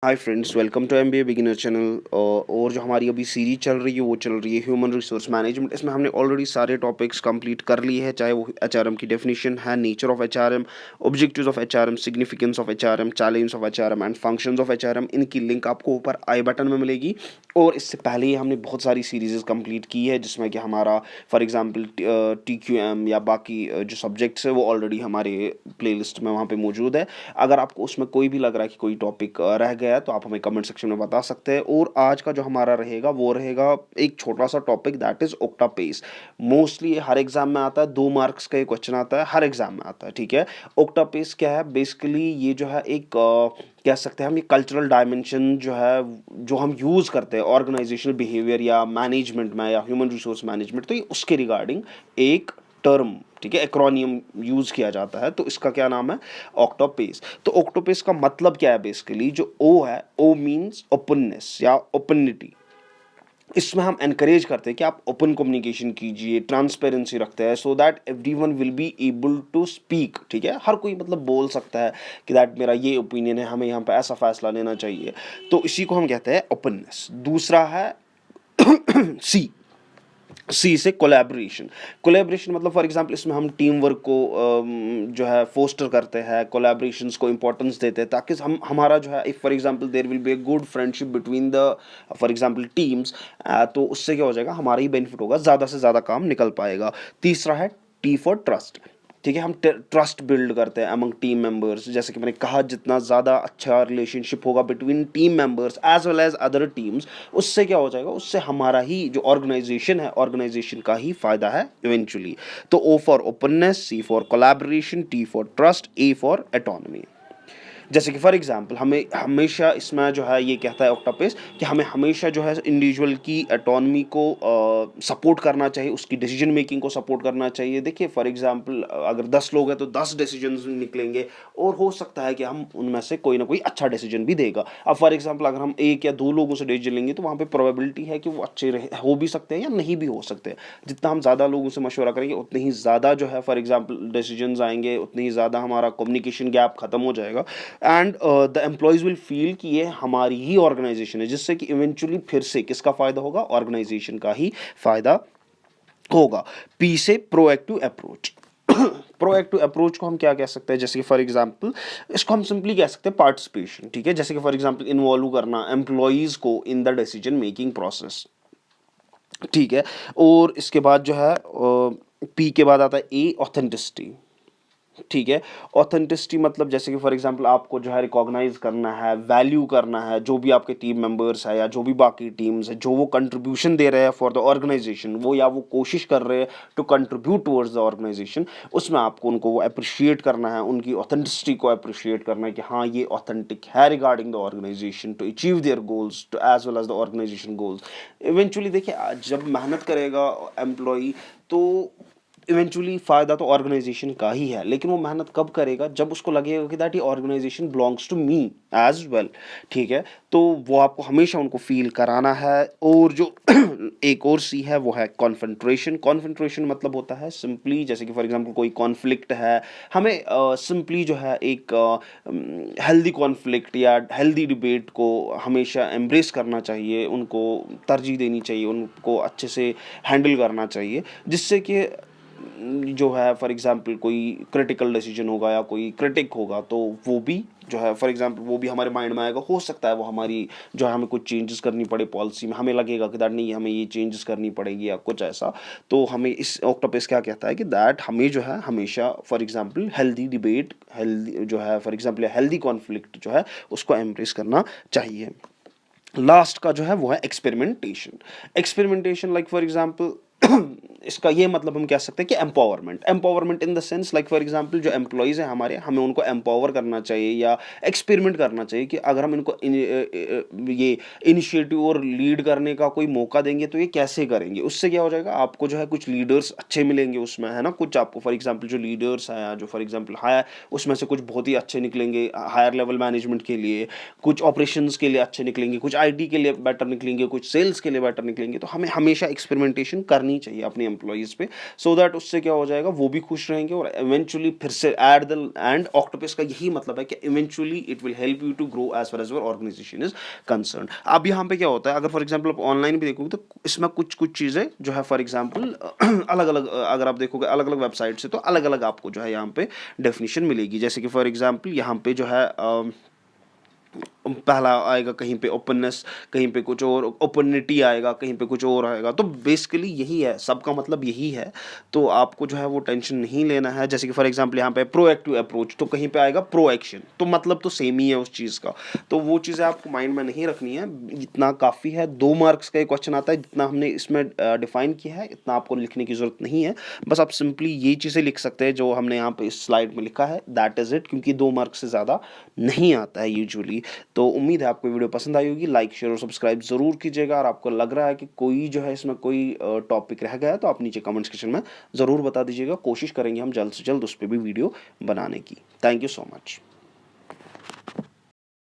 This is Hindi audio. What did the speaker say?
Hi friends, welcome to MBA beginner channel. और जो हमारी अभी सीरीज चल रही है वो चल रही है ह्यूमन रिसोर्स मैनेजमेंट। इसमें हमने ऑलरेडी सारे टॉपिक्स कंप्लीट कर लिए हैं, चाहे वो एचआरएम की डेफिनेशन है, nature of HRM, objectives of HRM, significance of HRM, challenge of HRM and functions of HRM. इनकी लिंक आपको ऊपर आई बटन में मिलेगी। और इससे पहले ही हमने बहुत सारी सीरीज़ कंप्लीट की है, जिसमें कि हमारा फॉर एग्जांपल टीक्यूएम या बाकी जो सब्जेक्ट्स है वो ऑलरेडी हमारे प्लेलिस्ट में वहाँ पे मौजूद है। अगर आपको उसमें कोई भी लग रहा है कि कोई टॉपिक रह गया है तो आप हमें कमेंट सेक्शन में बता सकते हैं। और आज का जो हमारा रहेगा वो रहेगा एक छोटा सा topic, that is OCTAPACE. Mostly हर एग्जाम में आता है, 2 मार्क्स का एक क्वेश्चन आता है, हर एग्जाम में आता है, ठीक है। ओक्टापेस क्या है? बेसिकली ये जो है एक कह सकते हैं हम, ये कल्चरल डायमेंशन जो है, जो हम यूज़ करते हैं ऑर्गेनाइजेशनल बिहेवियर या मैनेजमेंट में या ह्यूमन रिसोर्स मैनेजमेंट, तो ये उसके रिगार्डिंग एक टर्म, ठीक है, एक्रोनियम यूज़ किया जाता है। तो इसका क्या नाम है? ऑक्टोपेस। तो ऑक्टोपेस का मतलब क्या है? बेसिकली जो ओ है, ओ मीन्स ओपननेस या ओपनिटी। इसमें हम एनकरेज करते हैं कि आप ओपन कम्युनिकेशन कीजिए, ट्रांसपेरेंसी रखते हैं, so that everyone will be able to speak, ठीक है। हर कोई मतलब बोल सकता है कि दैट मेरा ये ओपिनियन है, हमें यहाँ पे ऐसा फैसला लेना चाहिए। तो इसी को हम कहते हैं ओपननेस। दूसरा है सी। सी से कोलैबोरेशन। कोलैबोरेशन मतलब फॉर एग्जांपल इसमें हम टीम वर्क को जो है फोस्टर करते हैं, कोलैबोरेशंस को इंपॉर्टेंस देते हैं, ताकि हम हमारा जो है, if for example there will be a good friendship between the for example teams, तो उससे क्या हो जाएगा, हमारा ही बेनिफिट होगा, ज़्यादा से ज़्यादा काम निकल पाएगा। तीसरा है टी फॉर ट्रस्ट, ठीक है। हम ट्रस्ट बिल्ड करते हैं अमंग टीम मेंबर्स। जैसे कि मैंने कहा, जितना ज़्यादा अच्छा रिलेशनशिप होगा between team members as well as other teams, उससे क्या हो जाएगा, उससे हमारा ही जो ऑर्गेनाइजेशन है, ऑर्गेनाइजेशन का ही फायदा है इवेंचुअली। तो O for openness, C for collaboration, T for trust, A for autonomy. जैसे कि फॉर एग्जांपल हमें हमेशा इसमें जो है ये कहता है ऑक्टापेस कि हमें हमेशा जो है इंडिविजुअल की एटोनमी को सपोर्ट करना चाहिए, उसकी डिसीजन मेकिंग को सपोर्ट करना चाहिए। देखिए फॉर एग्जांपल अगर 10 लोग हैं तो 10 डिसीजन निकलेंगे, और हो सकता है कि हम उनमें से कोई ना कोई अच्छा डिसीजन भी देगा। अब फॉर एग्जांपल अगर हम एक या दो लोगों से डिसीजन लेंगे तो वहाँ पे प्रोबेबिलिटी है कि वो अच्छे हो भी सकते हैं या नहीं भी हो सकते हैं। जितना हम ज़्यादा लोगों से मशवरा करेंगे उतने ही ज़्यादा जो है फॉर एग्जांपल डिसीजन आएंगे, उतनी ही ज़्यादा हमारा कम्युनिकेशन गैप खत्म हो जाएगा। And the employees will feel कि ये हमारी ही ऑर्गेनाइजेशन है, जिससे कि इवेंचुअली फिर से किसका फ़ायदा होगा? ऑर्गेनाइजेशन का ही फ़ायदा होगा। पी से प्रोएक्टिव अप्रोच। प्रोएक्टिव अप्रोच को हम क्या कह सकते हैं? जैसे कि फॉर एग्जांपल इसको हम सिंपली कह सकते हैं पार्टिसिपेशन, ठीक है। जैसे कि फॉर एग्जांपल इन्वॉल्व करना एम्प्लॉयज़ को in the decision making process, ठीक है। और इसके बाद जो है पी के बाद आता है ए, ऑथेंटिसिटी, ठीक है। ऑथेंटिसिटी मतलब जैसे कि फॉर एग्जांपल आपको जो है रिकॉग्नाइज करना है, वैल्यू करना है जो भी आपके टीम मेंबर्स है या जो भी बाकी टीम्स है, जो वो कंट्रीब्यूशन दे रहे हैं फॉर द ऑर्गेनाइजेशन, वो या वो कोशिश कर रहे हैं to contribute towards the organisation, उसमें आपको उनको वो अप्रिशिएट करना है, उनकी ऑथेंटिसिटी को अप्रिशिएट करना है कि हाँ ये ऑथेंटिक है regarding the organisation to achieve their goals to as well as the organisation goals. Eventually देखिए, जब मेहनत करेगा एम्प्लॉई तो इवेंचुअली फ़ायदा तो ऑर्गेनाइजेशन का ही है, लेकिन वो मेहनत कब करेगा? जब उसको लगेगा कि दैट ये organisation belongs to me as well, ठीक है। तो वो आपको हमेशा उनको फील कराना है। और जो एक और सी है वो है कॉन्फेंट्रेशन। कॉन्फेंट्रेशन मतलब होता है सिंपली, जैसे कि फॉर एग्जांपल कोई कॉन्फ्लिक्ट है, हमें सिंपली जो है एक हेल्दी कॉन्फ्लिक्ट या हेल्दी डिबेट को हमेशा एम्ब्रेस करना चाहिए, उनको तरजीह देनी चाहिए, उनको अच्छे से हैंडल करना चाहिए, जिससे कि जो है फॉर एग्जांपल कोई क्रिटिकल डिसीजन होगा या कोई क्रिटिक होगा तो वो भी जो है फॉर एग्जांपल वो भी हमारे माइंड में आएगा। हो सकता है वो हमारी जो है हमें कुछ चेंजेस करनी पड़े पॉलिसी में, हमें लगेगा कि दैट नहीं, हमें ये चेंजेस करनी पड़ेगी या कुछ ऐसा। तो हमें इस ऑक्टोपस क्या कहता है कि दैट हमें जो है हमेशा for example healthy debate, healthy जो है फॉर एग्जांपल हेल्दी कॉन्फ्लिक्ट जो है उसको एम्ब्रेस करना चाहिए। लास्ट का जो है वो है experimentation. Experimentation like for example इसका ये मतलब हम कह सकते हैं कि empowerment. Empowerment in the sense like for example जो एम्प्लॉयज़ हैं हमारे, हमें उनको एम्पावर करना चाहिए या एक्सपेरिमेंट करना चाहिए कि अगर हम इनको ये इनिशिएटिव और लीड करने का कोई मौका देंगे तो ये कैसे करेंगे। उससे क्या हो जाएगा, आपको जो है कुछ लीडर्स अच्छे मिलेंगे उसमें, है ना। कुछ आपको फॉर एग्जांपल जो लीडर्स हैं जो फॉर एग्जांपल हायर, उसमें से कुछ बहुत ही अच्छे निकलेंगे हायर लेवल मैनेजमेंट के लिए, कुछ ऑपरेशंस के लिए अच्छे निकलेंगे, कुछ आईटी के लिए बेटर निकलेंगे, कुछ सेल्स के लिए बेटर निकलेंगे। तो हमें हमेशा एक्सपेरिमेंटेशन करनी चाहिए अपनी एम्प्लॉयज़ पे, सो दैट उससे क्या हो जाएगा, वो भी खुश रहेंगे और इवेंचुअली फिर से एट द एंड ऑक्टोपस का यही मतलब है कि eventually it will help you to grow as far as your organisation is concern. अब यहाँ पे क्या होता है, अगर फॉर एग्जाम्पल आप ऑनलाइन भी देखोगे तो इसमें कुछ कुछ चीज़ें जो है फॉर एग्जाम्पल अलग अलग, अगर आप देखोगे अलग अलग वेबसाइट से तो अलग अलग आपको जो है यहाँ पे डेफिनेशन मिलेगी। जैसे कि फॉर एग्जाम्पल यहाँ पे जो है पहला आएगा कहीं पे ओपननेस, कहीं पे कुछ और ओपनिटी आएगा, कहीं पे कुछ और आएगा। तो बेसिकली यही है, सबका मतलब यही है। तो आपको जो है वो टेंशन नहीं लेना है। जैसे कि फॉर एग्जांपल यहाँ पे प्रोएक्टिव अप्रोच, तो कहीं पे आएगा प्रो एक्शन, तो मतलब तो सेम ही है उस चीज़ का। तो वो चीज़ें आपको माइंड में नहीं रखनी है, इतना काफ़ी है। 2 मार्क्स का एक क्वेश्चन आता है, जितना हमने इसमें डिफाइन किया है इतना आपको लिखने की ज़रूरत नहीं है। बस आप सिंपली ये चीज़ें लिख सकते हैं जो हमने यहाँ पे इस स्लाइड में लिखा है, दैट इज़ इट, क्योंकि 2 मार्क्स से ज़्यादा नहीं आता है यूजुअली। तो उम्मीद है आपको वीडियो पसंद आई होगी। लाइक शेयर और सब्सक्राइब जरूर कीजिएगा। और आपको लग रहा है कि कोई जो है इसमें कोई टॉपिक रह गया है तो आप नीचे कमेंट सेक्शन में ज़रूर बता दीजिएगा। कोशिश करेंगे हम जल्द से जल्द उस पर भी वीडियो बनाने की। Thank you so much.